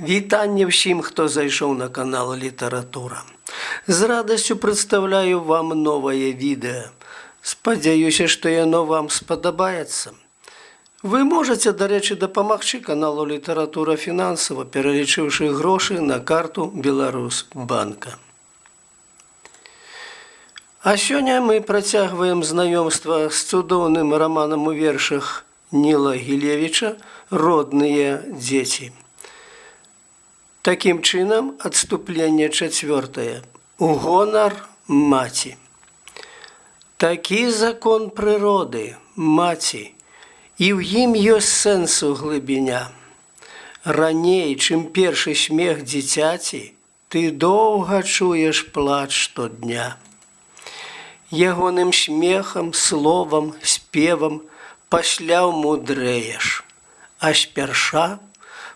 Вітання всім, хто зайшов на канал Література. З радістю представляю вам нове відео. Сподіваюся, що воно вам сподобається. Ви можете, до речі, допомогти каналу Література фінансово, перелічивши гроші на карту Білорусбанка. А сьогодні ми протягуємо знайомство з чудовним романом у віршах Ніла Гілевича «Родні діти». Таким чином, отступление 4. Гонор маті. Такий закон природи, маті, і в їм є сенсу глибиня. Раней, чим перший сміх дитяті, ти довго чуєш плач щодня. Ягоним смехом, словом, спевом пасля мудреєш, а сперша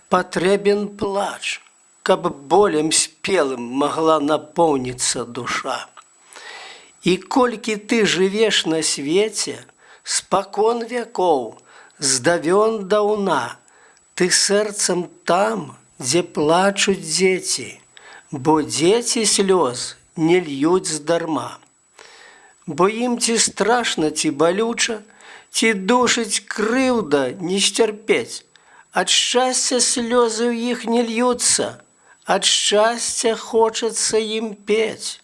потребен плач, каб болем спелым могла наполниться душа. И кольки ты живешь на свете, спокон веков, сдавен дауна, ты сердцем там, где плачут дети, бо дети слез не льют здарма. Бо им ті страшно, ті болюче, ті душить кривда не стерпеть. От счастья слезы в их не льются, от счастья хочется им петь.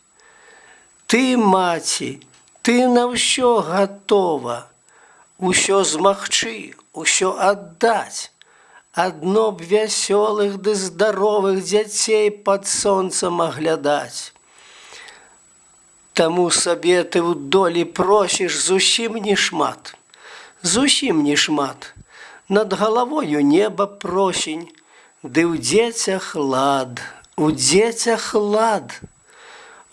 Ты, маті, ты на все готова, усё змагчы, усё отдать. Одно б веселых да здоровых детей под солнцем оглядать. Тому собі ти в долі просиш зусім не шмат, зусім не шмат. Над головою небо просінь, ды у дзецях лад, у дзецях лад.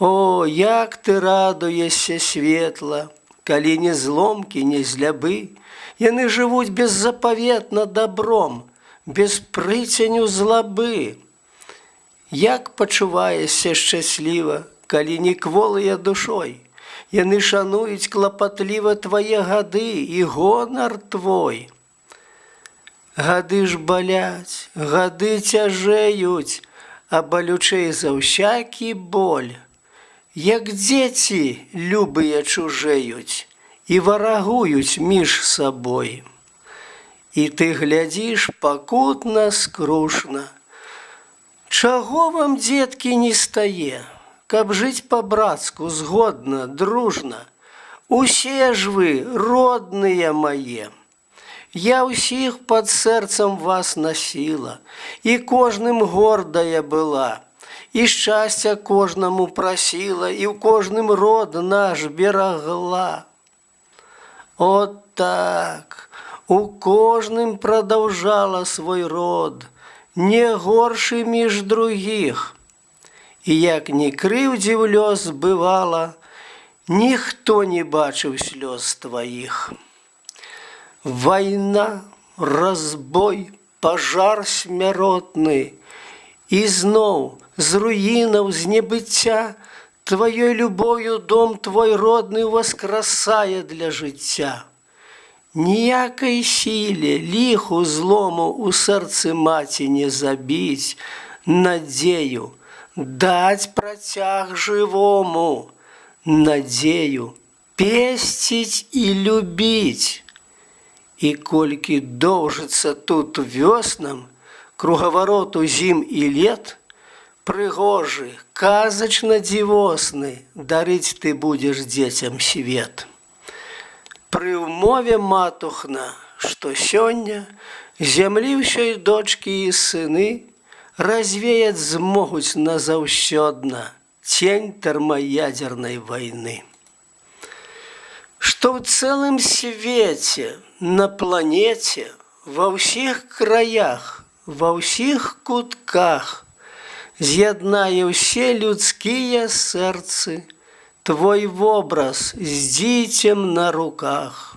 О, як ты радуешься светла, калі не зломкі, не злябы, яны жывуць беззапаветна добром, без прыценю злабы. Як пачуваешся шчасліва, калі не кволыя душой, яны шануюць клапатліва твае гады і гонар твой. Гады ж баляць, гады цяжэюць, а балючэй за ўсякі боль. Як дзеці любыя чужэюць і варагуюць між сабой. І ты глядзіш пакутна, скрушна. Чаго вам, дзеткі, не стае, каб жыць па-брацку, згодна, дружна? Усе ж вы, родныя мае. Я ўсіх пад сэрцам вас насіла, і кожным гордая была, і шчасця кожнаму прасіла, і ў кожным род наш берагла. От так, у кожным прадаўжала свой род, не горшы між другіх. І як ні крыўдзіў лёс бывала, ніхто не бачыў слёз тваіх. Война, разбой, пожар смяротны, і зноў з руінаў, з небыцця тваёй любов'ю дом твой родны воскрасае для жыцця. Ніякай сіле, ліху, злому у сэрцы маці не забіць, надзею, даць працяг жывому, надзею песціць і любіць. І колькі доўжыцца тут вёснам, кругавароту зім і лет, прыгожы, казачна-дзівосны дарыць ты будзеш дзецям свет. Пры ўмове, матухна, што сёння зямлі ўсёй дочкі і сыны развеяць змогуць назаўсёдна цень тэрмаядзернай вайны. Што ў цэлым свеце, на планете, ва ўсіх краях, ва ўсіх кутках з'яднае ўсе людскія сэрцы твой вобраз з дзіцем на руках.